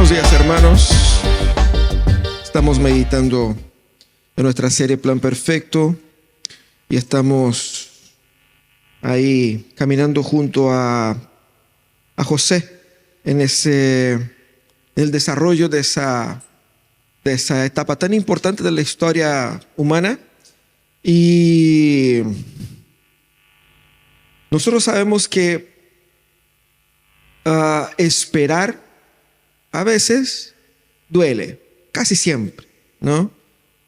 Buenos días, hermanos. Estamos meditando en nuestra serie Plan Perfecto y estamos ahí caminando junto a José en el desarrollo de esa etapa tan importante de la historia humana. Y nosotros sabemos que esperar a veces duele, casi siempre, ¿no?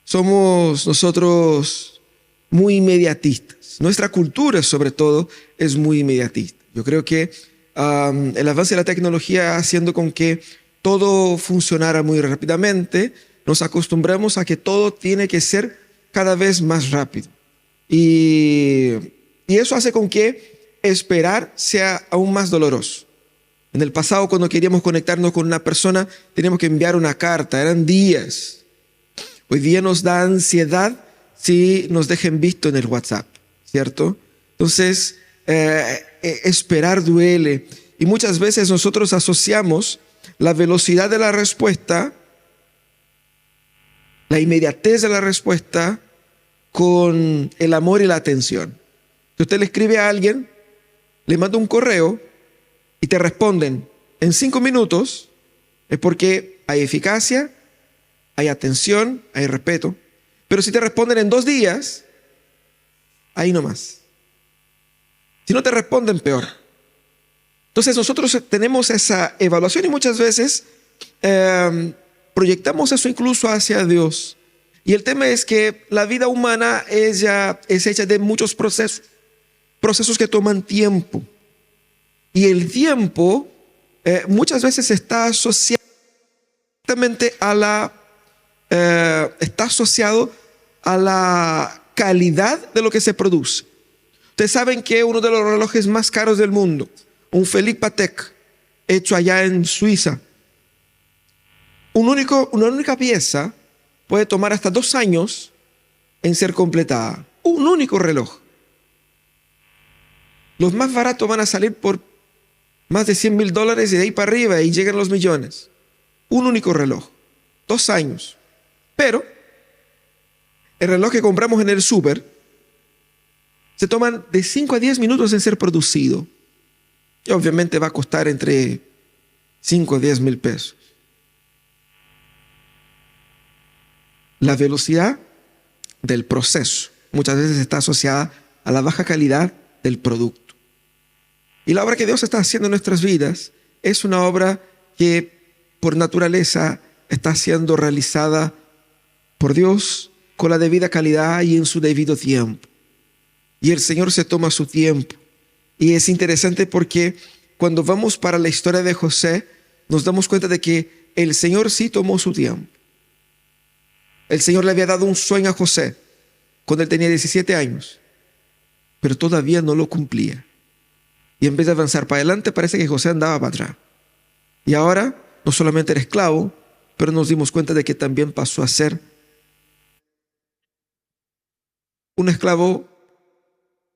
Somos nosotros muy inmediatistas. Nuestra cultura, sobre todo, es muy inmediatista. Yo creo que el avance de la tecnología haciendo con que todo funcionara muy rápidamente, nos acostumbramos a que todo tiene que ser cada vez más rápido. Y eso hace con que esperar sea aún más doloroso. En el pasado, cuando queríamos conectarnos con una persona, teníamos que enviar una carta, eran días. Hoy día nos da ansiedad si nos dejen visto en el WhatsApp, ¿cierto? Entonces, esperar duele. Y muchas veces nosotros asociamos la velocidad de la respuesta, la inmediatez de la respuesta, con el amor y la atención. Si usted le escribe a alguien, le manda un correo y te responden en 5 minutos, es porque hay eficacia, hay atención, hay respeto. Pero si te responden en 2 días, ahí nomás. Si no te responden, peor. Entonces nosotros tenemos esa evaluación y muchas veces proyectamos eso incluso hacia Dios. Y el tema es que la vida humana es hecha de muchos procesos que toman tiempo. Y el tiempo muchas veces está asociado está asociado a la calidad de lo que se produce. Ustedes saben que uno de los relojes más caros del mundo, un Philippe Patek, hecho allá en Suiza, una única pieza puede tomar hasta 2 años en ser completada. Un único reloj. Los más baratos van a salir por más de $100,000 y de ahí para arriba y llegan los millones. Un único reloj. 2 años. Pero el reloj que compramos en el súper se toman de 5 a 10 minutos en ser producido. Y obviamente va a costar entre 5 a 10 mil pesos. La velocidad del proceso muchas veces está asociada a la baja calidad del producto. Y la obra que Dios está haciendo en nuestras vidas es una obra que por naturaleza está siendo realizada por Dios con la debida calidad y en su debido tiempo. Y el Señor se toma su tiempo. Y es interesante porque cuando vamos para la historia de José, nos damos cuenta de que el Señor sí tomó su tiempo. El Señor le había dado un sueño a José cuando él tenía 17 años, pero todavía no lo cumplía. Y en vez de avanzar para adelante, parece que José andaba para atrás. Y ahora no solamente era esclavo, pero nos dimos cuenta de que también pasó a ser un esclavo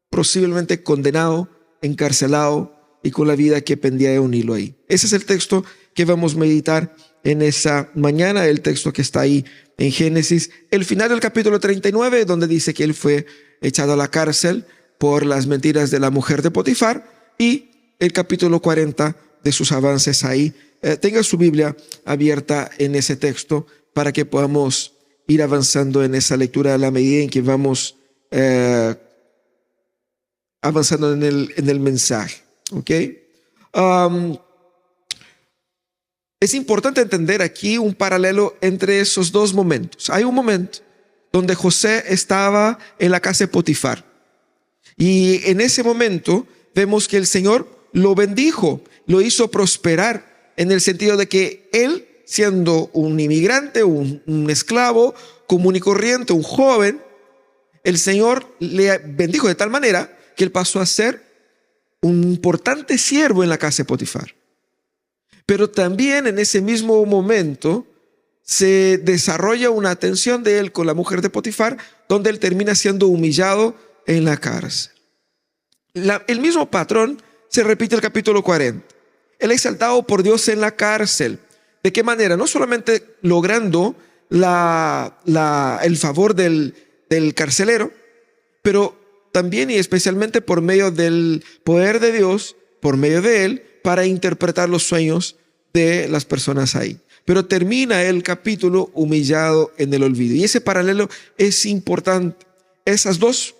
posiblemente condenado, encarcelado y con la vida que pendía de un hilo ahí. Ese es el texto que vamos a meditar en esa mañana, el texto que está ahí en Génesis, el final del capítulo 39, donde dice que él fue echado a la cárcel por las mentiras de la mujer de Potifar, y el capítulo 40 de sus avances ahí. Tenga su Biblia abierta en ese texto para que podamos ir avanzando en esa lectura a la medida en que vamos avanzando en el mensaje. ¿Ok? Es importante entender aquí un paralelo entre esos 2 momentos. Hay un momento donde José estaba en la casa de Potifar. Y en ese momento vemos que el Señor lo bendijo, lo hizo prosperar, en el sentido de que él, siendo un inmigrante, un esclavo común y corriente, un joven, el Señor le bendijo de tal manera que él pasó a ser un importante siervo en la casa de Potifar. Pero también en ese mismo momento se desarrolla una tensión de él con la mujer de Potifar, donde él termina siendo humillado en la cárcel. El mismo patrón se repite el capítulo 40. Él es exaltado por Dios en la cárcel. ¿De qué manera? No solamente logrando el favor del carcelero, pero también y especialmente por medio del poder de Dios, por medio de él, para interpretar los sueños de las personas ahí. Pero termina el capítulo humillado en el olvido. Y ese paralelo es importante. Esas dos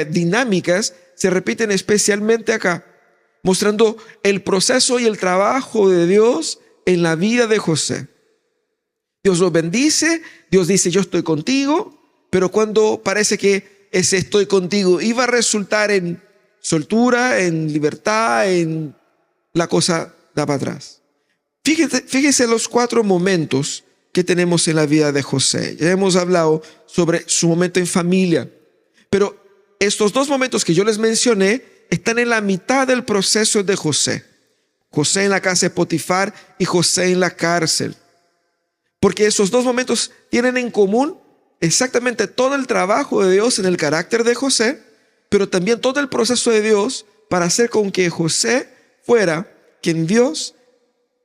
dinámicas se repiten especialmente acá, mostrando el proceso y el trabajo de Dios en la vida de José. Dios lo bendice, Dios dice yo estoy contigo, pero cuando parece que ese estoy contigo iba a resultar en soltura, en libertad, la cosa da para atrás. Fíjese los 4 momentos que tenemos en la vida de José. Ya hemos hablado sobre su momento en familia, pero estos 2 momentos que yo les mencioné están en la mitad del proceso de José. José en la casa de Potifar y José en la cárcel. Porque esos 2 momentos tienen en común exactamente todo el trabajo de Dios en el carácter de José, pero también todo el proceso de Dios para hacer con que José fuera quien Dios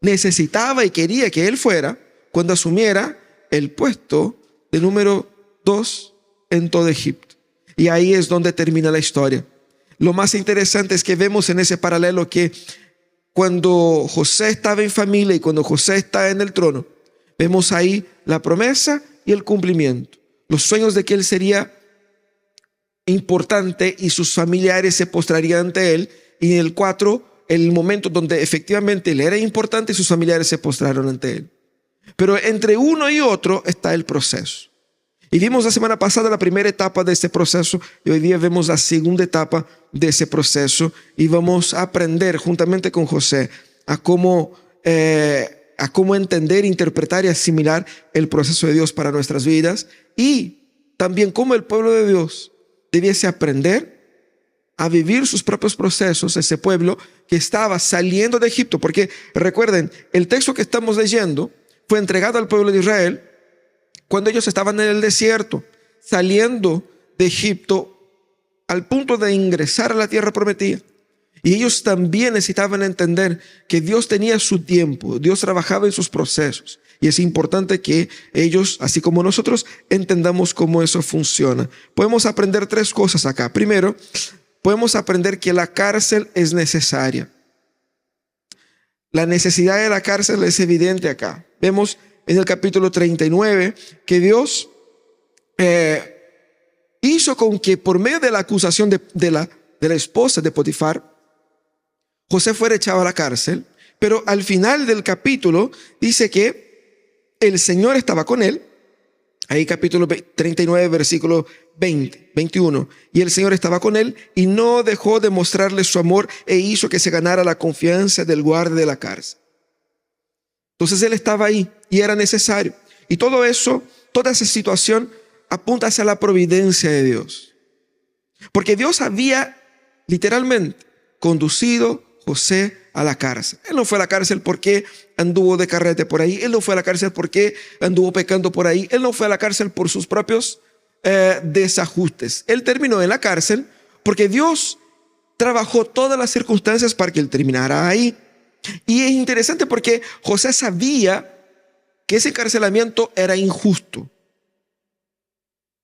necesitaba y quería que él fuera cuando asumiera el puesto de número 2 en todo Egipto. Y ahí es donde termina la historia. Lo más interesante es que vemos en ese paralelo que cuando José estaba en familia y cuando José está en el trono, vemos ahí la promesa y el cumplimiento. Los sueños de que él sería importante y sus familiares se postrarían ante él. Y en el 4, el momento donde efectivamente él era importante y sus familiares se postraron ante él. Pero entre uno y otro está el proceso. Y vimos la semana pasada la primera etapa de este proceso y hoy día vemos la segunda etapa de ese proceso y vamos a aprender juntamente con José a cómo entender, interpretar y asimilar el proceso de Dios para nuestras vidas y también cómo el pueblo de Dios debiese aprender a vivir sus propios procesos, ese pueblo que estaba saliendo de Egipto. Porque recuerden, el texto que estamos leyendo fue entregado al pueblo de Israel cuando ellos estaban en el desierto, saliendo de Egipto al punto de ingresar a la tierra prometida. Y ellos también necesitaban entender que Dios tenía su tiempo, Dios trabajaba en sus procesos. Y es importante que ellos, así como nosotros, entendamos cómo eso funciona. Podemos aprender 3 cosas acá. Primero, podemos aprender que la cárcel es necesaria. La necesidad de la cárcel es evidente acá. Vemos en el capítulo 39 que Dios hizo con que por medio de la acusación de la esposa de Potifar, José fuera echado a la cárcel, pero al final del capítulo dice que el Señor estaba con él. Ahí capítulo 39, versículo 21. Y el Señor estaba con él y no dejó de mostrarle su amor e hizo que se ganara la confianza del guardia de la cárcel. Entonces él estaba ahí y era necesario. Y todo eso, toda esa situación apunta hacia la providencia de Dios. Porque Dios había literalmente conducido José a la cárcel. Él no fue a la cárcel porque anduvo de carrete por ahí. Él no fue a la cárcel porque anduvo pecando por ahí. Él no fue a la cárcel por sus propios desajustes. Él terminó en la cárcel porque Dios trabajó todas las circunstancias para que él terminara ahí. Y es interesante porque José sabía que ese encarcelamiento era injusto.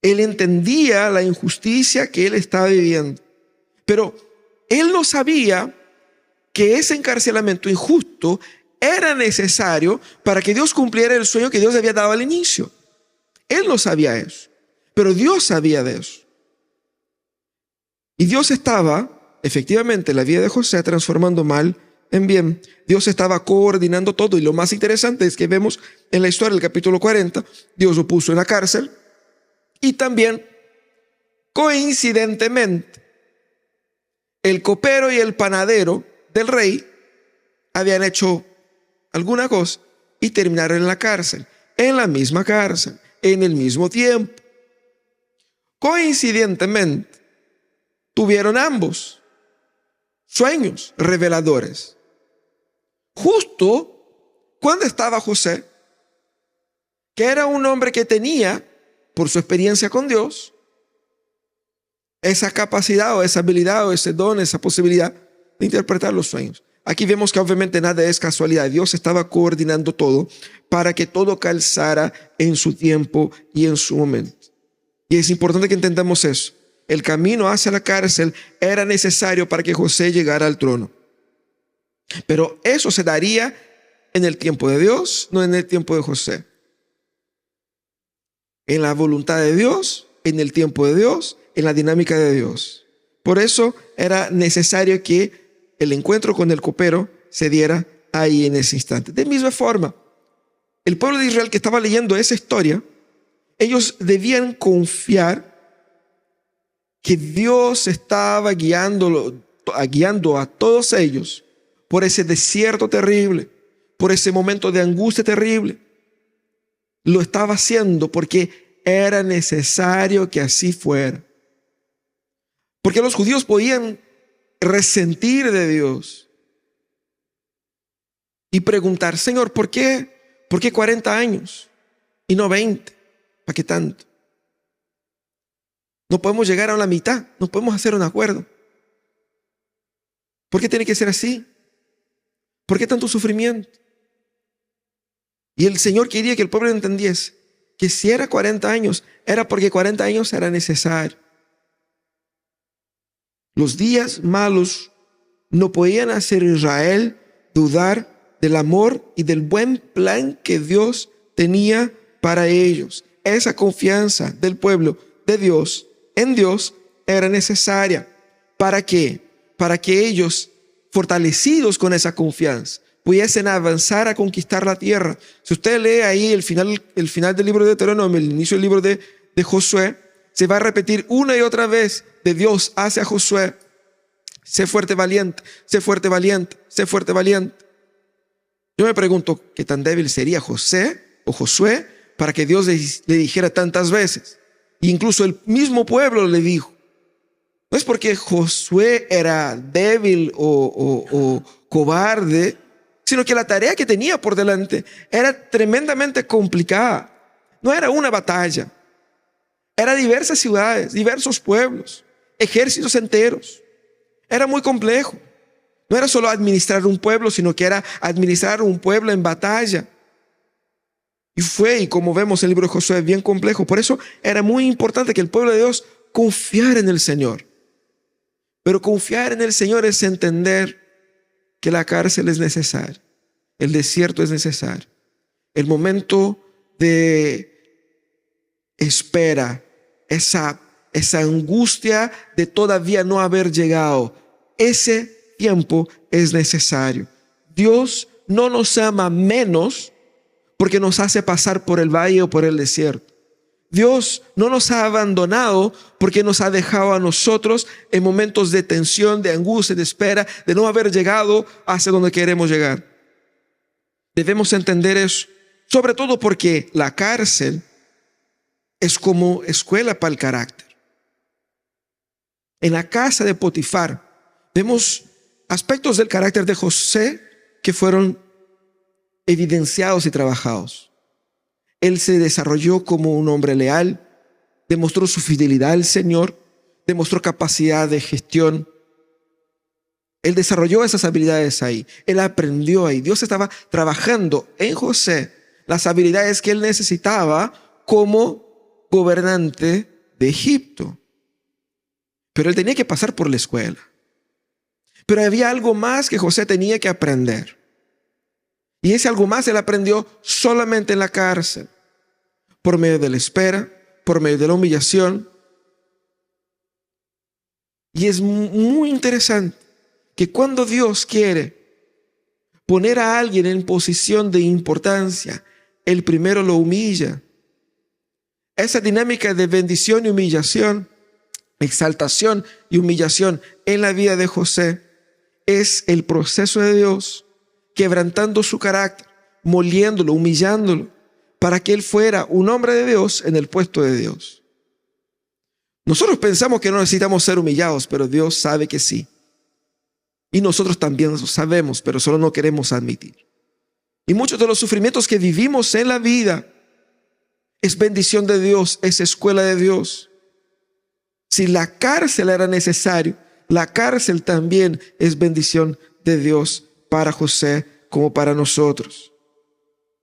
Él entendía la injusticia que él estaba viviendo. Pero él no sabía que ese encarcelamiento injusto era necesario para que Dios cumpliera el sueño que Dios había dado al inicio. Él no sabía eso, pero Dios sabía de eso. Y Dios estaba, efectivamente, la vida de José transformando mal en bien. Dios estaba coordinando todo y lo más interesante es que vemos en la historia del capítulo 40, Dios lo puso en la cárcel y también, coincidentemente, el copero y el panadero del rey habían hecho alguna cosa y terminaron en la cárcel, en la misma cárcel, en el mismo tiempo. Coincidentemente, tuvieron ambos sueños reveladores. Justo cuando estaba José, que era un hombre que tenía, por su experiencia con Dios, esa capacidad o esa habilidad o ese don, esa posibilidad de interpretar los sueños. Aquí vemos que obviamente nada es casualidad. Dios estaba coordinando todo para que todo calzara en su tiempo y en su momento. Y es importante que entendamos eso. El camino hacia la cárcel era necesario para que José llegara al trono. Pero eso se daría en el tiempo de Dios, no en el tiempo de José. En la voluntad de Dios, en el tiempo de Dios, en la dinámica de Dios. Por eso era necesario que el encuentro con el copero se diera ahí en ese instante. De misma forma, el pueblo de Israel que estaba leyendo esa historia, ellos debían confiar que Dios estaba guiando a todos ellos por ese desierto terrible, por ese momento de angustia terrible. Lo estaba haciendo porque era necesario que así fuera. Porque los judíos podían resentir de Dios y preguntar: Señor, ¿por qué 40 años y no 20? ¿Para qué tanto? No podemos llegar a la mitad, no podemos hacer un acuerdo. ¿Por qué tiene que ser así? ¿Por qué tanto sufrimiento? Y el Señor quería que el pueblo entendiese que si era 40 años, era porque 40 años era necesario. Los días malos no podían hacer a Israel dudar del amor y del buen plan que Dios tenía para ellos. Esa confianza del pueblo de Dios en Dios era necesaria. ¿Para qué? Para que ellos, fortalecidos con esa confianza, pudiesen avanzar a conquistar la tierra. Si usted lee ahí el final del libro de Deuteronomio, el inicio del libro de Josué, se va a repetir una y otra vez de Dios hacia Josué: sé fuerte, valiente, sé fuerte, valiente, sé fuerte, valiente. Yo me pregunto, ¿qué tan débil sería José o Josué para que Dios le dijera tantas veces? E incluso el mismo pueblo le dijo. No es porque Josué era débil o cobarde, sino que la tarea que tenía por delante era tremendamente complicada. No era una batalla. Era diversas ciudades, diversos pueblos, ejércitos enteros. Era muy complejo. No era solo administrar un pueblo, sino que era administrar un pueblo en batalla. Y como vemos en el libro de Josué, bien complejo. Por eso era muy importante que el pueblo de Dios confiara en el Señor. Pero confiar en el Señor es entender que la cárcel es necesaria, el desierto es necesario, el momento de espera, esa angustia de todavía no haber llegado, ese tiempo es necesario. Dios no nos ama menos porque nos hace pasar por el valle o por el desierto. Dios no nos ha abandonado porque nos ha dejado a nosotros en momentos de tensión, de angustia, de espera, de no haber llegado hacia donde queremos llegar. Debemos entender eso, sobre todo porque la cárcel es como escuela para el carácter. En la casa de Potifar vemos aspectos del carácter de José que fueron evidenciados y trabajados. Él se desarrolló como un hombre leal, demostró su fidelidad al Señor, demostró capacidad de gestión. Él desarrolló esas habilidades ahí, él aprendió ahí. Dios estaba trabajando en José las habilidades que él necesitaba como gobernante de Egipto. Pero él tenía que pasar por la escuela. Pero había algo más que José tenía que aprender. Y ese algo más él aprendió solamente en la cárcel, por medio de la espera, por medio de la humillación. Y es muy interesante que cuando Dios quiere poner a alguien en posición de importancia, Él primero lo humilla. Esa dinámica de bendición y humillación, exaltación y humillación en la vida de José es el proceso de Dios quebrantando su carácter, moliéndolo, humillándolo, para que él fuera un hombre de Dios en el puesto de Dios. Nosotros pensamos que no necesitamos ser humillados, pero Dios sabe que sí. Y nosotros también lo sabemos, pero solo no queremos admitir. Y muchos de los sufrimientos que vivimos en la vida es bendición de Dios, es escuela de Dios. Si la cárcel era necesario, la cárcel también es bendición de Dios para José como para nosotros.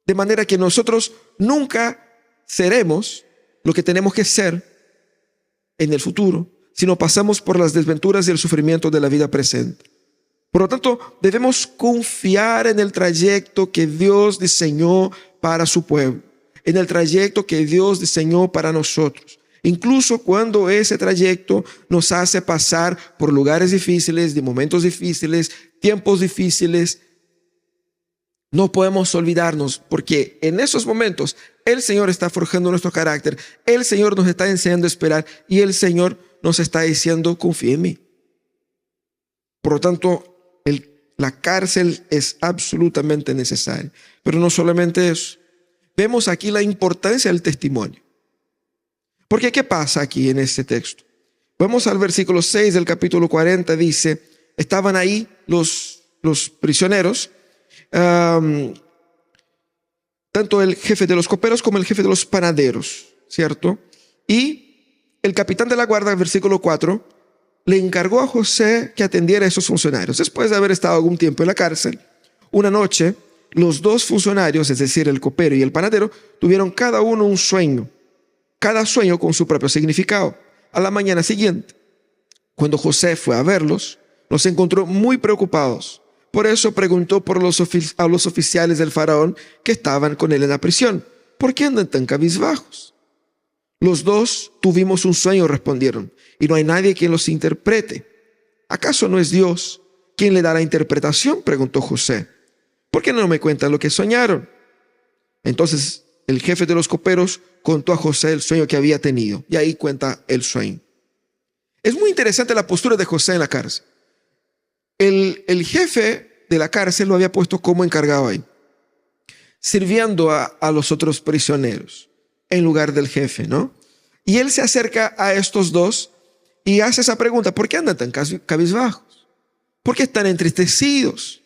De manera que nosotros nunca seremos lo que tenemos que ser en el futuro, sino pasamos por las desventuras y el sufrimiento de la vida presente. Por lo tanto, debemos confiar en el trayecto que Dios diseñó para su pueblo, en el trayecto que Dios diseñó para nosotros. Incluso cuando ese trayecto nos hace pasar por lugares difíciles, de momentos difíciles, tiempos difíciles, no podemos olvidarnos, porque en esos momentos el Señor está forjando nuestro carácter, el Señor nos está enseñando a esperar y el Señor nos está diciendo: confía en mí. Por lo tanto, la cárcel es absolutamente necesaria. Pero no solamente eso. Vemos aquí la importancia del testimonio. Porque ¿qué pasa aquí en este texto? Vamos al versículo 6 del capítulo 40, dice: estaban ahí los prisioneros, tanto el jefe de los coperos como el jefe de los panaderos, ¿cierto? Y el capitán de la guardia, versículo 4, le encargó a José que atendiera a esos funcionarios. Después de haber estado algún tiempo en la cárcel, una noche, los dos funcionarios, es decir, el copero y el panadero, tuvieron cada uno un sueño, cada sueño con su propio significado. A la mañana siguiente, cuando José fue a verlos, los encontró muy preocupados. Por eso preguntó a los oficiales del faraón que estaban con él en la prisión: ¿por qué andan tan cabizbajos? Los dos tuvimos un sueño, respondieron, y no hay nadie quien los interprete. ¿Acaso no es Dios quien le da la interpretación?, preguntó José. ¿Por qué no me cuentan lo que soñaron? Entonces el jefe de los coperos contó a José el sueño que había tenido, y ahí cuenta el sueño. Es muy interesante la postura de José en la cárcel. El jefe de la cárcel lo había puesto como encargado ahí, sirviendo a los otros prisioneros en lugar del jefe, ¿no? Y él se acerca a estos dos y hace esa pregunta: ¿por qué andan tan cabizbajos? ¿Por qué están entristecidos?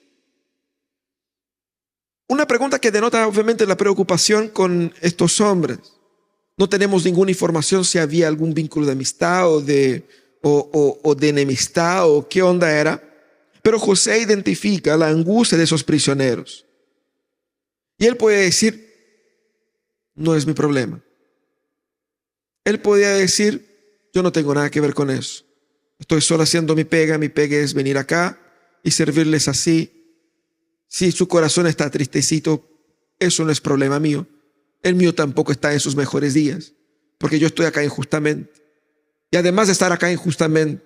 Una pregunta que denota obviamente la preocupación con estos hombres. No tenemos ninguna información si había algún vínculo de amistad o de enemistad o qué onda era. Pero José identifica la angustia de esos prisioneros. Y él puede decir: no es mi problema. Él podía decir: yo no tengo nada que ver con eso. Estoy solo haciendo mi pega es venir acá y servirles así. Si su corazón está tristecito, eso no es problema mío. El mío tampoco está en sus mejores días, porque yo estoy acá injustamente. Y además de estar acá injustamente,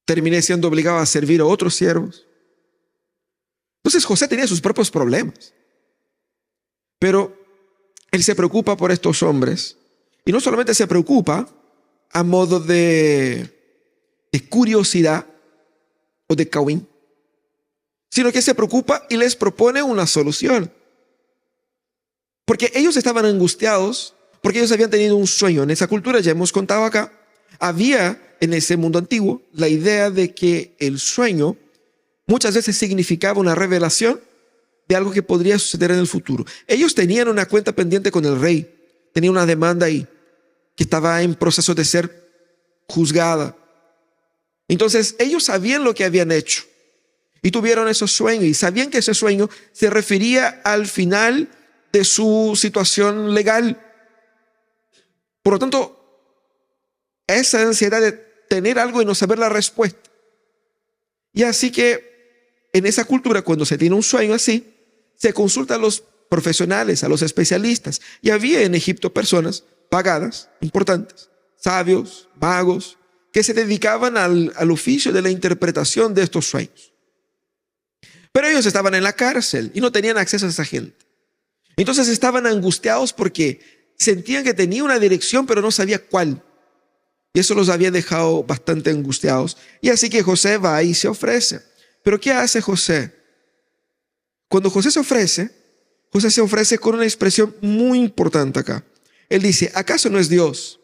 terminé siendo obligado a servir a otros siervos. Entonces José tenía sus propios problemas. Pero él se preocupa por estos hombres. Y no solamente se preocupa a modo de curiosidad o de cauín, sino que se preocupa y les propone una solución. Porque ellos estaban angustiados, porque ellos habían tenido un sueño. En esa cultura, ya hemos contado acá, había en ese mundo antiguo la idea de que el sueño muchas veces significaba una revelación de algo que podría suceder en el futuro. Ellos tenían una cuenta pendiente con el rey, tenían una demanda ahí que estaba en proceso de ser juzgada. Entonces ellos sabían lo que habían hecho y tuvieron esos sueños y sabían que ese sueño se refería al final de su situación legal. Por lo tanto, esa ansiedad de tener algo y no saber la respuesta. Y así que en esa cultura, cuando se tiene un sueño así, se consulta a los profesionales, a los especialistas. Y había en Egipto personas pagadas, importantes, sabios, magos, que se dedicaban al oficio de la interpretación de estos sueños. Pero ellos estaban en la cárcel y no tenían acceso a esa gente. Entonces estaban angustiados porque sentían que tenía una dirección, pero no sabía cuál. Y eso los había dejado bastante angustiados. Y así que José va y se ofrece. Pero ¿qué hace José? Cuando José se ofrece con una expresión muy importante acá. Él dice: ¿acaso no es Dios?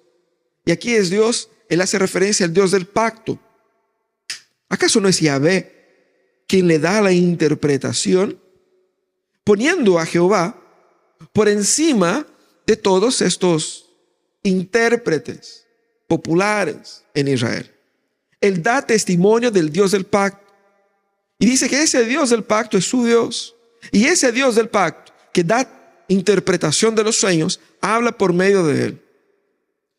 Y aquí es Dios, él hace referencia al Dios del pacto. ¿Acaso no es Yahvé quien le da la interpretación? Poniendo a Jehová por encima de todos estos intérpretes populares en Israel. Él da testimonio del Dios del pacto. Y dice que ese Dios del pacto es su Dios. Y ese Dios del pacto que da interpretación de los sueños, habla por medio de él.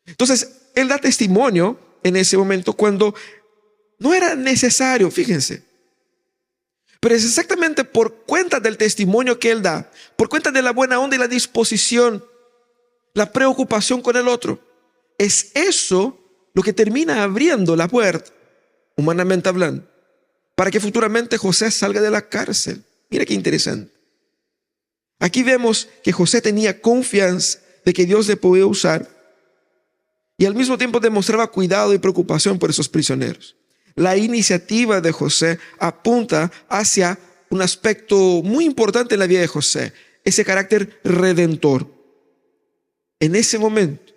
Entonces, él da testimonio en ese momento cuando no era necesario, fíjense. Pero es exactamente por cuenta del testimonio que él da, por cuenta de la buena onda y la disposición, la preocupación con el otro. Es eso lo que termina abriendo la puerta, humanamente hablando, para que futuramente José salga de la cárcel. Mira qué interesante. Aquí vemos que José tenía confianza de que Dios le podía usar y al mismo tiempo demostraba cuidado y preocupación por esos prisioneros. La iniciativa de José apunta hacia un aspecto muy importante en la vida de José, ese carácter redentor. En ese momento,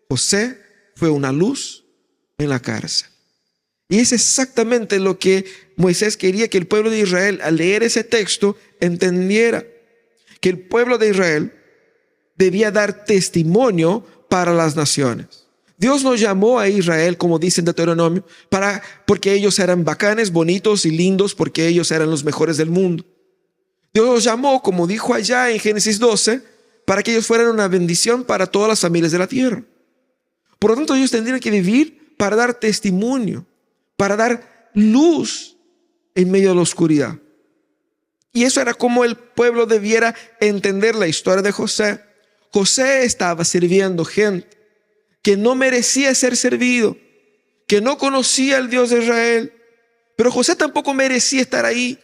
José fue una luz en la cárcel. Y es exactamente lo que Moisés quería que el pueblo de Israel, al leer ese texto, entendiera. Que el pueblo de Israel debía dar testimonio para las naciones. Dios no llamó a Israel, como dice en Deuteronomio, porque ellos eran bacanes, bonitos y lindos, porque ellos eran los mejores del mundo. Dios los llamó, como dijo allá en Génesis 12, para que ellos fueran una bendición para todas las familias de la tierra. Por lo tanto, ellos tendrían que vivir para dar testimonio, para dar luz en medio de la oscuridad. Y eso era como el pueblo debiera entender la historia de José. José estaba sirviendo gente que no merecía ser servido, que no conocía al Dios de Israel. Pero José tampoco merecía estar ahí.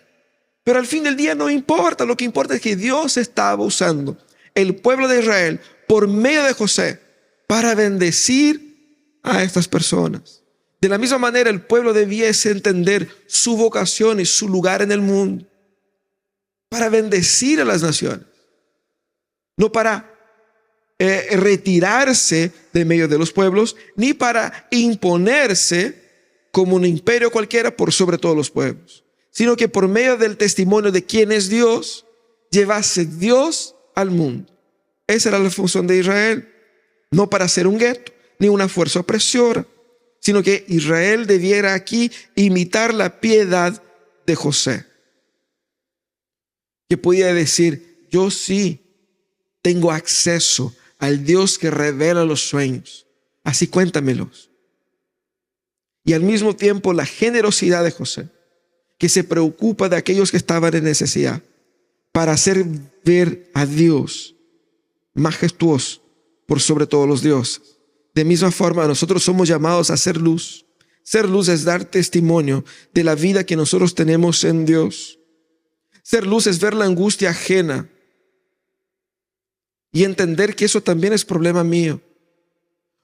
Pero al fin del día no importa, lo que importa es que Dios estaba usando el pueblo de Israel por medio de José para bendecir a estas personas. De la misma manera, el pueblo debiese entender su vocación y su lugar en el mundo para bendecir a las naciones, no para retirarse de medio de los pueblos, ni para imponerse como un imperio cualquiera por sobre todos los pueblos, sino que por medio del testimonio de quién es Dios, llevase Dios al mundo. Esa era la función de Israel, no para ser un gueto, ni una fuerza opresora, sino que Israel debiera aquí imitar la piedad de José, que podía decir: yo sí tengo acceso al Dios que revela los sueños, así cuéntamelos. Y al mismo tiempo la generosidad de José, que se preocupa de aquellos que estaban en necesidad, para hacer ver a Dios majestuoso por sobre todos los dioses. De misma forma, nosotros somos llamados a ser luz. Ser luz es dar testimonio de la vida que nosotros tenemos en Dios. Ser luz es ver la angustia ajena y entender que eso también es problema mío.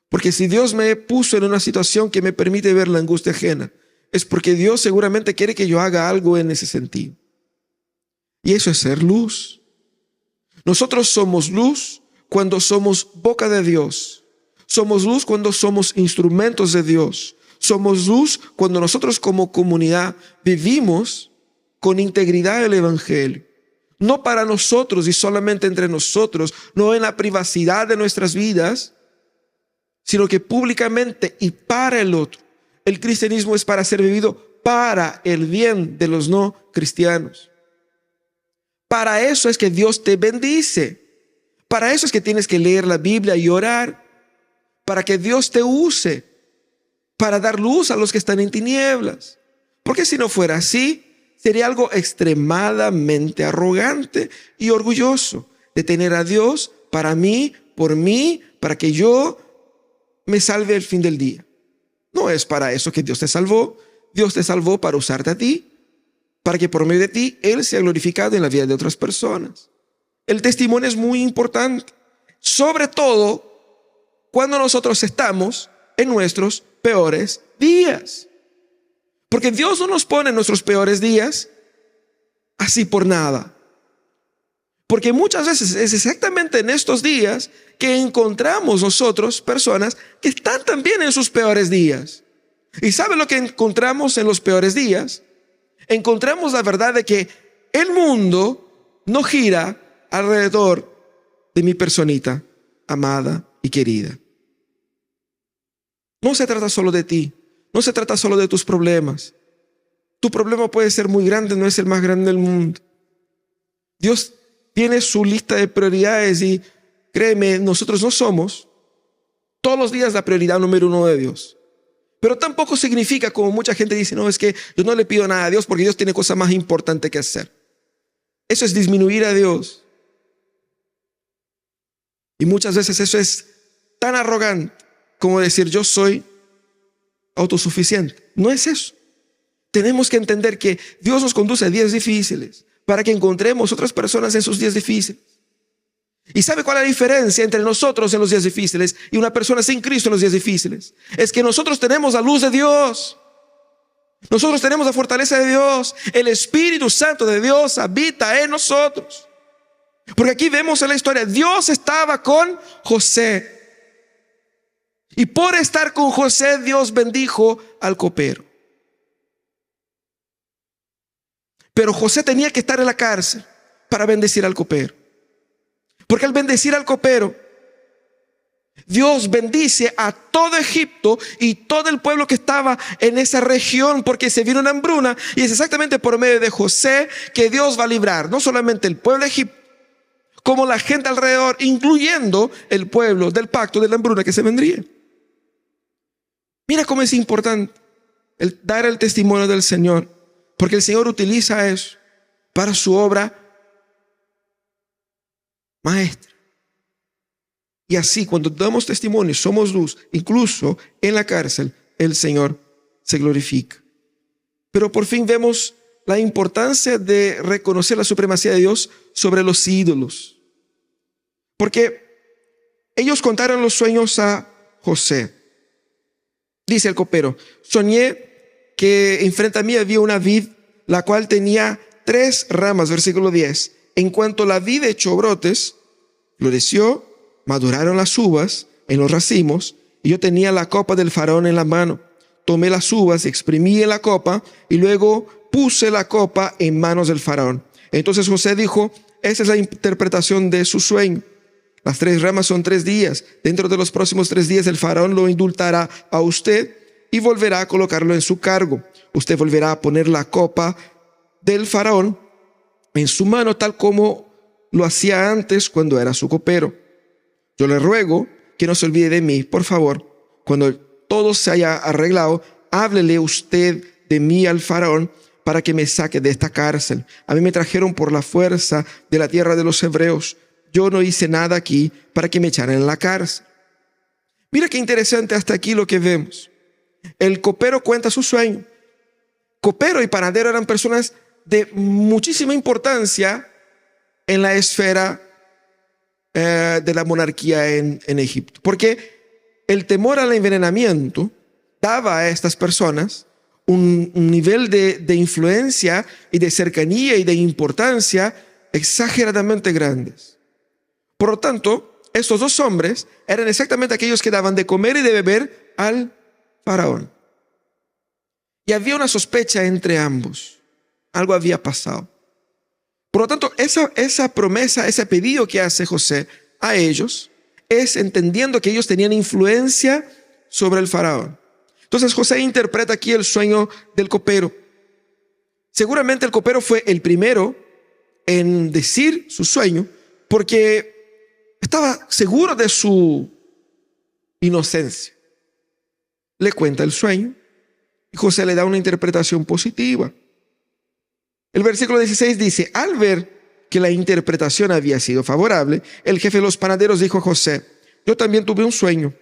Porque si Dios me puso en una situación que me permite ver la angustia ajena, es porque Dios seguramente quiere que yo haga algo en ese sentido. Y eso es ser luz. Nosotros somos luz cuando somos boca de Dios. Somos luz cuando somos instrumentos de Dios. Somos luz cuando nosotros como comunidad vivimos con integridad el evangelio. No para nosotros y solamente entre nosotros, no en la privacidad de nuestras vidas, sino que públicamente y para el otro. El cristianismo es para ser vivido para el bien de los no cristianos. Para eso es que Dios te bendice. Para eso es que tienes que leer la Biblia y orar. Para que Dios te use para dar luz a los que están en tinieblas. Porque si no fuera así, sería algo extremadamente arrogante y orgulloso de tener a Dios para mí, por mí, para que yo me salve al fin del día. No es para eso que Dios te salvó. Dios te salvó para usarte a ti, para que por medio de ti Él sea glorificado en la vida de otras personas. El testimonio es muy importante, sobre todo cuando nosotros estamos en nuestros peores días. Porque Dios no nos pone en nuestros peores días así por nada. Porque muchas veces es exactamente en estos días que encontramos nosotros personas que están también en sus peores días. ¿Y saben lo que encontramos en los peores días? Encontramos la verdad de que el mundo no gira alrededor de mi personita amada y querida. No se trata solo de ti, no se trata solo de tus problemas. Tu problema puede ser muy grande, no es el más grande del mundo. Dios tiene su lista de prioridades y créeme, nosotros no somos todos los días la prioridad número uno de Dios. Pero tampoco significa, como mucha gente dice, no, es que yo no le pido nada a Dios porque Dios tiene cosas más importantes que hacer. Eso es disminuir a Dios. Y muchas veces eso es tan arrogante como decir yo soy autosuficiente. No es eso. Tenemos que entender que Dios nos conduce a días difíciles para que encontremos otras personas en sus días difíciles. ¿Y sabe cuál es la diferencia entre nosotros en los días difíciles y una persona sin Cristo en los días difíciles? Es que nosotros tenemos la luz de Dios. Nosotros tenemos la fortaleza de Dios. El Espíritu Santo de Dios habita en nosotros. Porque aquí vemos en la historia, Dios estaba con José. Y por estar con José, Dios bendijo al copero. Pero José tenía que estar en la cárcel para bendecir al copero. Porque al bendecir al copero, Dios bendice a todo Egipto y todo el pueblo que estaba en esa región, porque se vino una hambruna, y es exactamente por medio de José que Dios va a librar no solamente el pueblo de Egipto, como la gente alrededor, incluyendo el pueblo del pacto de la hambruna que se vendría. Mira cómo es importante dar el testimonio del Señor, porque el Señor utiliza eso para su obra maestra. Y así, cuando damos testimonio, somos luz, incluso en la cárcel, el Señor se glorifica. Pero por fin vemos la importancia de reconocer la supremacía de Dios sobre los ídolos. Porque ellos contaron los sueños a José. Dice el copero: soñé que enfrente a mí había una vid, la cual tenía 3 ramas, versículo 10. En cuanto la vid echó brotes, floreció, maduraron las uvas en los racimos, y yo tenía la copa del faraón en la mano. Tomé las uvas, exprimí en la copa, y luego puse la copa en manos del faraón. Entonces José dijo: esta es la interpretación de su sueño. Las 3 ramas son 3 días. Dentro de los próximos 3 días el faraón lo indultará a usted y volverá a colocarlo en su cargo. Usted volverá a poner la copa del faraón en su mano, tal como lo hacía antes cuando era su copero. Yo le ruego que no se olvide de mí, por favor. Cuando todo se haya arreglado, háblele usted de mí al faraón para que me saque de esta cárcel. A mí me trajeron por la fuerza de la tierra de los hebreos. Yo no hice nada aquí para que me echaran en la cárcel. Mira qué interesante hasta aquí lo que vemos. El copero cuenta su sueño. Copero y panadero eran personas de muchísima importancia en la esfera de la monarquía en Egipto. Porque el temor al envenenamiento daba a estas personas un nivel de influencia y de cercanía y de importancia exageradamente grandes. Por lo tanto, estos 2 hombres eran exactamente aquellos que daban de comer y de beber al faraón. Y había una sospecha entre ambos. Algo había pasado. Por lo tanto, esa promesa, ese pedido que hace José a ellos, es entendiendo que ellos tenían influencia sobre el faraón. Entonces José interpreta aquí el sueño del copero. Seguramente el copero fue el primero en decir su sueño, porque estaba seguro de su inocencia. Le cuenta el sueño y José le da una interpretación positiva. El versículo 16 dice: al ver que la interpretación había sido favorable, el jefe de los panaderos dijo a José: yo también tuve un sueño.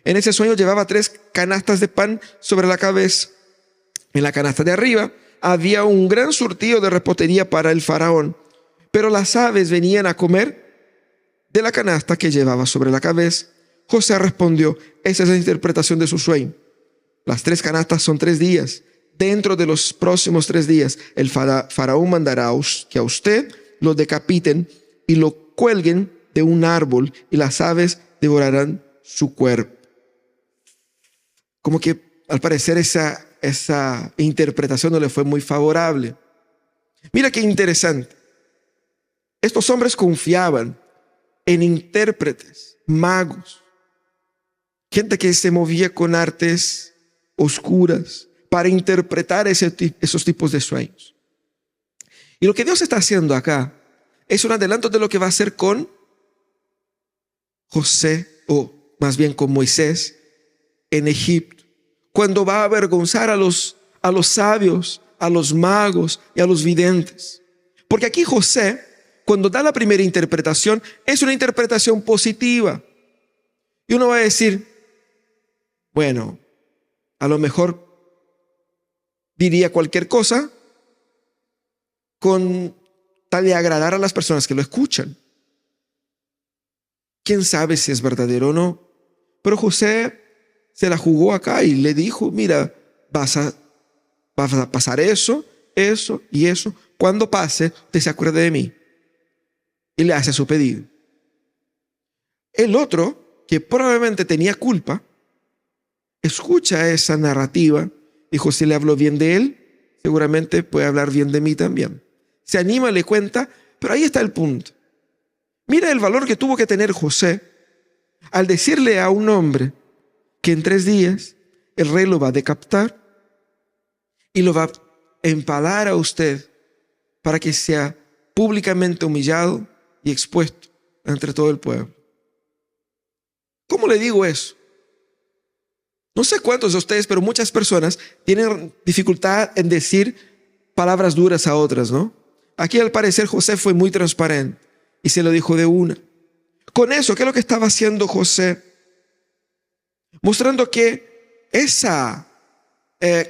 En ese sueño llevaba 3 canastas de pan sobre la cabeza. En la canasta de arriba había un gran surtido de repostería para el faraón, pero las aves venían a comer de la canasta que llevaba sobre la cabeza. José respondió: esa es la interpretación de su sueño. Las 3 canastas son 3 días. Dentro de los próximos 3 días, el faraón mandará que a usted lo decapiten y lo cuelguen de un árbol, y las aves devorarán su cuerpo. Como que al parecer esa interpretación no le fue muy favorable. Mira qué interesante. Estos hombres confiaban en intérpretes, magos, gente que se movía con artes oscuras para interpretar esos tipos de sueños. Y lo que Dios está haciendo acá es un adelanto de lo que va a hacer con José, o más bien con Moisés, en Egipto, cuando va a avergonzar a los sabios, a los magos y a los videntes. Porque aquí José, cuando da la primera interpretación, es una interpretación positiva. Y uno va a decir, bueno, a lo mejor diría cualquier cosa con tal de agradar a las personas que lo escuchan. ¿Quién sabe si es verdadero o no? Pero José se la jugó acá y le dijo, mira, vas a pasar eso y eso. Cuando pase, usted se acuerde de mí. Y le hace su pedido. El otro, que probablemente tenía culpa, escucha esa narrativa y José le habló bien de él, seguramente puede hablar bien de mí también. Se anima, le cuenta, pero ahí está el punto. Mira el valor que tuvo que tener José al decirle a un hombre que en 3 días el rey lo va a decapitar y lo va a empalar a usted para que sea públicamente humillado y expuesto entre todo el pueblo. ¿Cómo le digo eso? No sé cuántos de ustedes, pero muchas personas tienen dificultad en decir palabras duras a otras, ¿no? Aquí al parecer José fue muy transparente y se lo dijo de una. Con eso, ¿qué es lo que estaba haciendo José? Mostrando que esa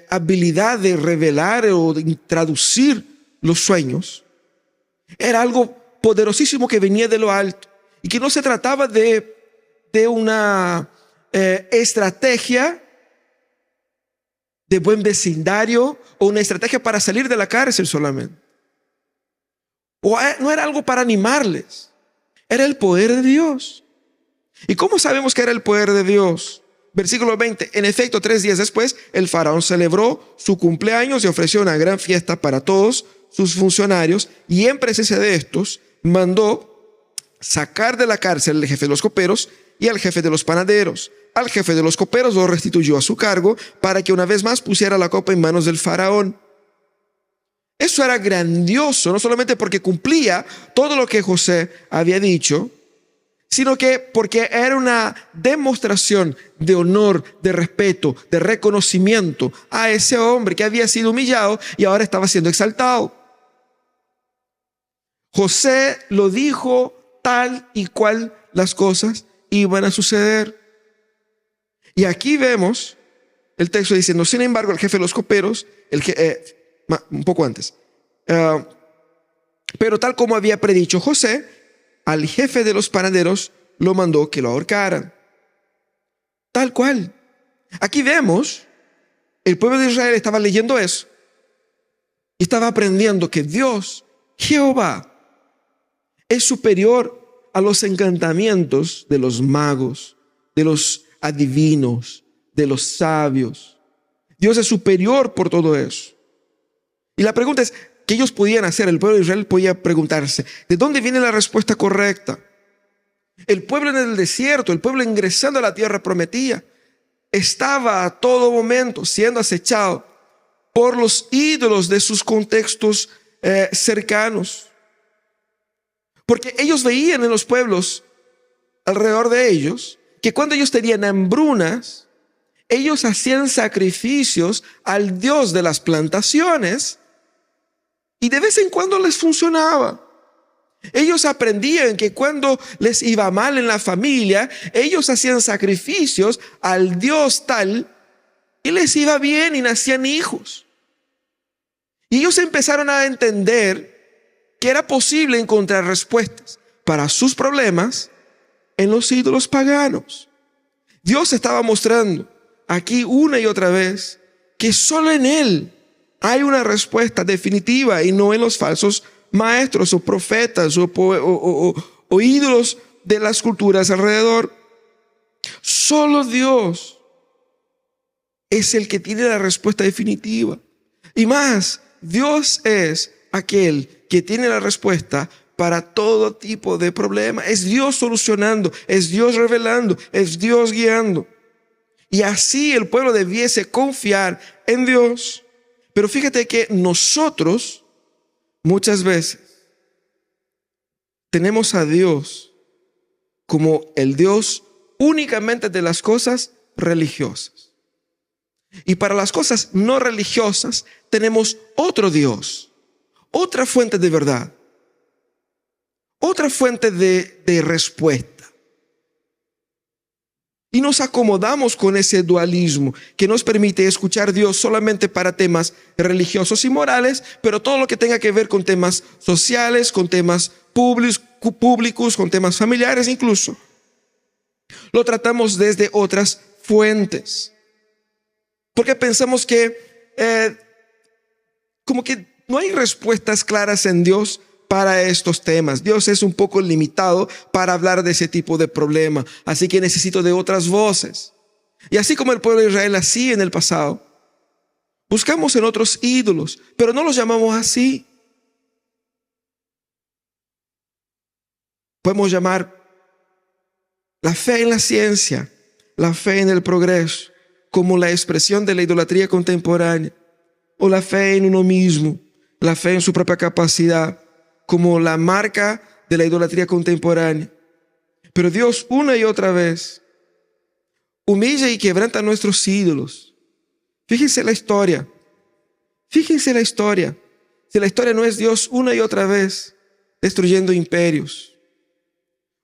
habilidad de revelar o de traducir los sueños era algo poderosísimo que venía de lo alto y que no se trataba de una estrategia de buen vecindario o una estrategia para salir de la cárcel solamente. O no era algo para animarles, era el poder de Dios. ¿Y cómo sabemos que era el poder de Dios? Versículo 20, en efecto, 3 días después, el faraón celebró su cumpleaños y ofreció una gran fiesta para todos sus funcionarios, y en presencia de estos mandó sacar de la cárcel al jefe de los coperos y al jefe de los panaderos. Al jefe de los coperos lo restituyó a su cargo para que una vez más pusiera la copa en manos del faraón. Eso era grandioso, no solamente porque cumplía todo lo que José había dicho, sino que porque era una demostración de honor, de respeto, de reconocimiento a ese hombre que había sido humillado y ahora estaba siendo exaltado. José lo dijo tal y cual las cosas iban a suceder. Y aquí vemos el texto diciendo, sin embargo, el jefe de los coperos, un poco antes, pero tal como había predicho José, al jefe de los panaderos lo mandó que lo ahorcaran. Tal cual. Aquí vemos, el pueblo de Israel estaba leyendo eso y estaba aprendiendo que Dios, Jehová, es superior a los encantamientos de los magos, de los adivinos, de los sabios. Dios es superior por todo eso. Y la pregunta es, ¿qué ellos podían hacer? El pueblo de Israel podía preguntarse, ¿de dónde viene la respuesta correcta? El pueblo en el desierto, el pueblo ingresando a la tierra prometida, estaba a todo momento siendo acechado por los ídolos de sus contextos cercanos. Porque ellos veían en los pueblos alrededor de ellos que cuando ellos tenían hambrunas, ellos hacían sacrificios al Dios de las plantaciones y de vez en cuando les funcionaba. Ellos aprendían que cuando les iba mal en la familia, ellos hacían sacrificios al Dios tal y les iba bien y nacían hijos. Y ellos empezaron a entender que era posible encontrar respuestas para sus problemas en los ídolos paganos. Dios estaba mostrando aquí una y otra vez que solo en Él hay una respuesta definitiva y no en los falsos maestros o profetas o ídolos de las culturas alrededor. Solo Dios es el que tiene la respuesta definitiva. Y más, Dios es aquel que tiene la respuesta para todo tipo de problema. Es Dios solucionando, es Dios revelando, es Dios guiando. Y así el pueblo debiese confiar en Dios. Pero fíjate que nosotros muchas veces tenemos a Dios como el Dios únicamente de las cosas religiosas. Y para las cosas no religiosas tenemos otro Dios, otra fuente de verdad, otra fuente de respuesta. Y nos acomodamos con ese dualismo que nos permite escuchar a Dios solamente para temas religiosos y morales, pero todo lo que tenga que ver con temas sociales, con temas públicos, con temas familiares incluso, lo tratamos desde otras fuentes. Porque pensamos que como que no hay respuestas claras en Dios para estos temas. Dios es un poco limitado para hablar de ese tipo de problema. Así que necesito de otras voces. Y así como el pueblo de Israel hacía en el pasado, buscamos en otros ídolos, pero no los llamamos así. Podemos llamar la fe en la ciencia, la fe en el progreso, como la expresión de la idolatría contemporánea, o la fe en uno mismo, la fe en su propia capacidad, como la marca de la idolatría contemporánea. Pero Dios una y otra vez humilla y quebranta nuestros ídolos. Fíjense la historia. Fíjense la historia. Si la historia no es Dios una y otra vez destruyendo imperios,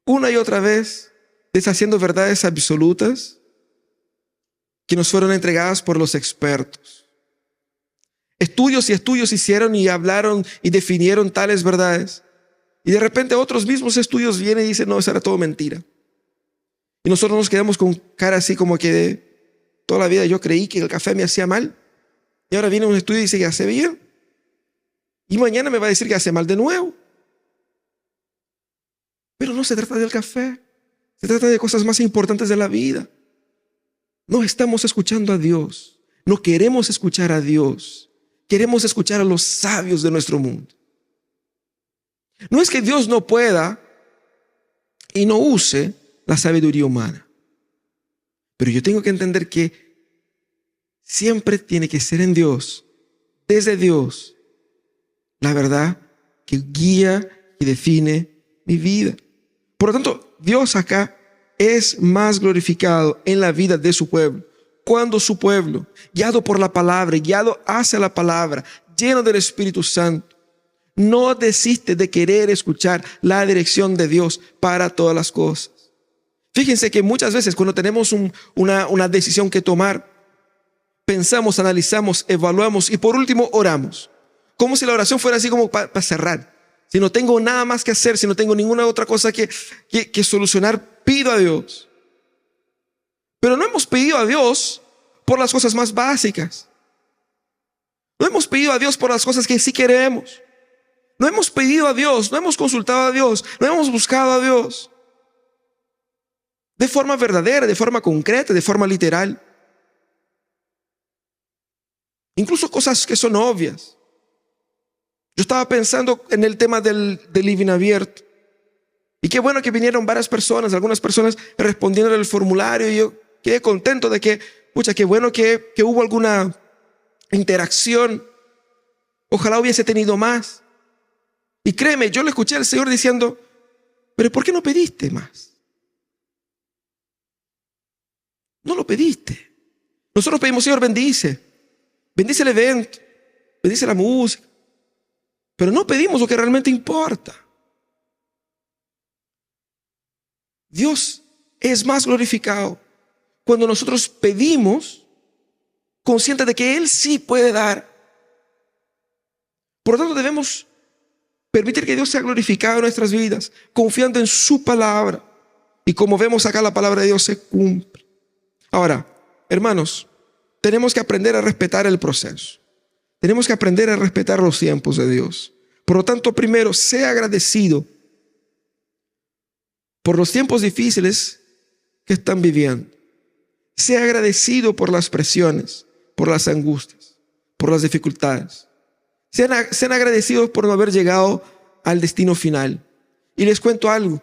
una y otra vez deshaciendo verdades absolutas que nos fueron entregadas por los expertos. Estudios y estudios hicieron y hablaron y definieron tales verdades. Y de repente otros mismos estudios vienen y dicen, no, eso era todo mentira. Y nosotros nos quedamos con cara así como que toda la vida yo creí que el café me hacía mal. Y ahora viene un estudio y dice que hace bien. Y mañana me va a decir que hace mal de nuevo. Pero no se trata del café. Se trata de cosas más importantes de la vida. No estamos escuchando a Dios. No queremos escuchar a Dios. Queremos escuchar a los sabios de nuestro mundo. No es que Dios no pueda y no use la sabiduría humana. Pero yo tengo que entender que siempre tiene que ser en Dios, desde Dios, la verdad que guía y define mi vida. Por lo tanto, Dios acá es más glorificado en la vida de su pueblo. Cuando su pueblo, guiado por la palabra, guiado hacia la palabra, lleno del Espíritu Santo, no desiste de querer escuchar la dirección de Dios para todas las cosas. Fíjense que muchas veces cuando tenemos una decisión que tomar, pensamos, analizamos, evaluamos y por último oramos. Como si la oración fuera así como para cerrar. Si no tengo nada más que hacer, si no tengo ninguna otra cosa que solucionar, pido a Dios. Pero no hemos pedido a Dios por las cosas más básicas. No hemos pedido a Dios por las cosas que sí queremos. No hemos pedido a Dios, no hemos consultado a Dios, no hemos buscado a Dios. De forma verdadera, de forma concreta, de forma literal. Incluso cosas que son obvias. Yo estaba pensando en el tema del living abierto. Y qué bueno que vinieron varias personas, algunas personas respondiendo el formulario. Y yo quedé contento de que, pucha, qué bueno que hubo alguna interacción. Ojalá hubiese tenido más. Y créeme, yo le escuché al Señor diciendo, pero ¿por qué no pediste más? No lo pediste. Nosotros pedimos, Señor, bendice el evento, bendice la música. Pero no pedimos lo que realmente importa. Dios es más glorificado cuando nosotros pedimos conscientes de que Él sí puede dar. Por lo tanto, debemos permitir que Dios sea glorificado en nuestras vidas, confiando en su palabra. Y como vemos acá, la palabra de Dios se cumple. Ahora, hermanos, tenemos que aprender a respetar el proceso. Tenemos que aprender a respetar los tiempos de Dios. Por lo tanto, primero, sea agradecido por los tiempos difíciles que están viviendo. Sea agradecido por las presiones, por las angustias, por las dificultades. Sean agradecidos por no haber llegado al destino final. Y les cuento algo.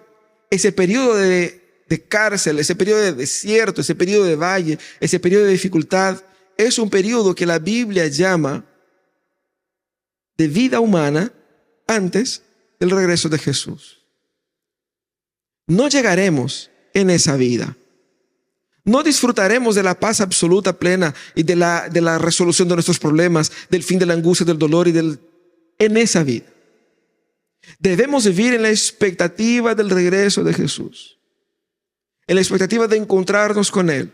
Ese periodo de de cárcel, ese periodo de desierto, ese periodo de valle, ese periodo de dificultad, es un periodo que la Biblia llama de vida humana antes del regreso de Jesús. No llegaremos en esa vida. No disfrutaremos de la paz absoluta, plena y de la resolución de nuestros problemas, del fin de la angustia, del dolor en esa vida. Debemos vivir en la expectativa del regreso de Jesús, en la expectativa de encontrarnos con Él,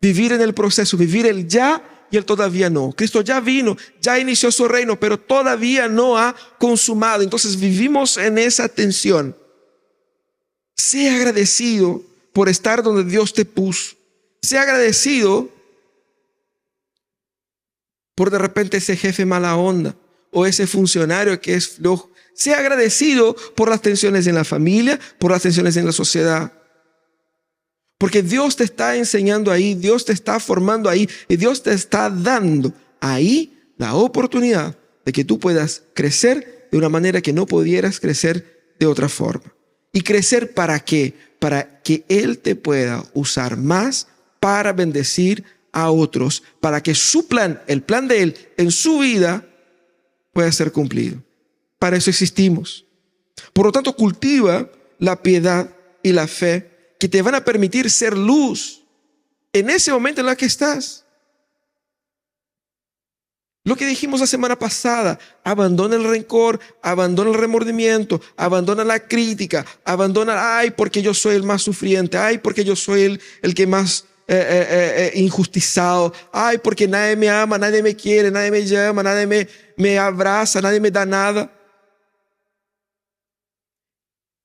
vivir en el proceso, vivir el ya y el todavía no. Cristo ya vino, ya inició su reino, pero todavía no ha consumado. Entonces vivimos en esa tensión. Sea agradecido por estar donde Dios te puso. Sea agradecido por de repente ese jefe mala onda o ese funcionario que es flojo. Sea agradecido por las tensiones en la familia, por las tensiones en la sociedad. Porque Dios te está enseñando ahí, Dios te está formando ahí y Dios te está dando ahí la oportunidad de que tú puedas crecer de una manera que no pudieras crecer de otra forma. ¿Y crecer para qué? Para que Él te pueda usar más para bendecir a otros, para que su plan, el plan de Él en su vida pueda ser cumplido. Para eso existimos. Por lo tanto, cultiva la piedad y la fe que te van a permitir ser luz en ese momento en el que estás. Lo que dijimos la semana pasada, abandona el rencor, abandona el remordimiento, abandona la crítica, abandona, ay, porque yo soy el más sufriente, ay, porque yo soy el que más injustizado, ay, porque nadie me ama, nadie me quiere, nadie me llama, nadie me abraza, nadie me da nada.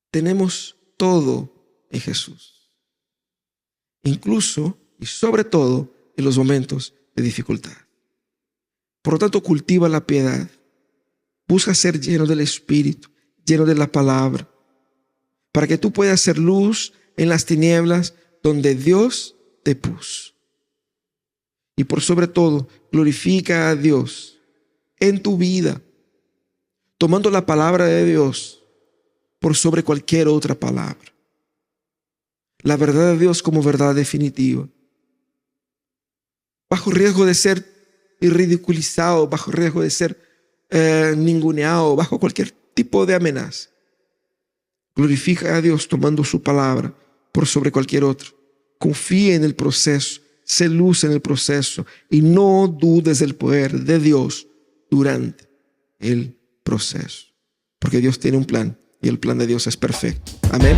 Tenemos todo en Jesús, incluso y sobre todo en los momentos de dificultad. Por lo tanto, cultiva la piedad. Busca ser lleno del Espíritu, lleno de la palabra, para que tú puedas ser luz en las tinieblas donde Dios te puso. Y por sobre todo, glorifica a Dios en tu vida, tomando la palabra de Dios por sobre cualquier otra palabra. La verdad de Dios como verdad definitiva. Bajo riesgo de ser y ridiculizado, bajo riesgo de ser ninguneado, bajo cualquier tipo de amenaza. Glorifica a Dios tomando su palabra por sobre cualquier otro. Confía en el proceso, sé luz en el proceso y no dudes del poder de Dios durante el proceso. Porque Dios tiene un plan y el plan de Dios es perfecto. Amén.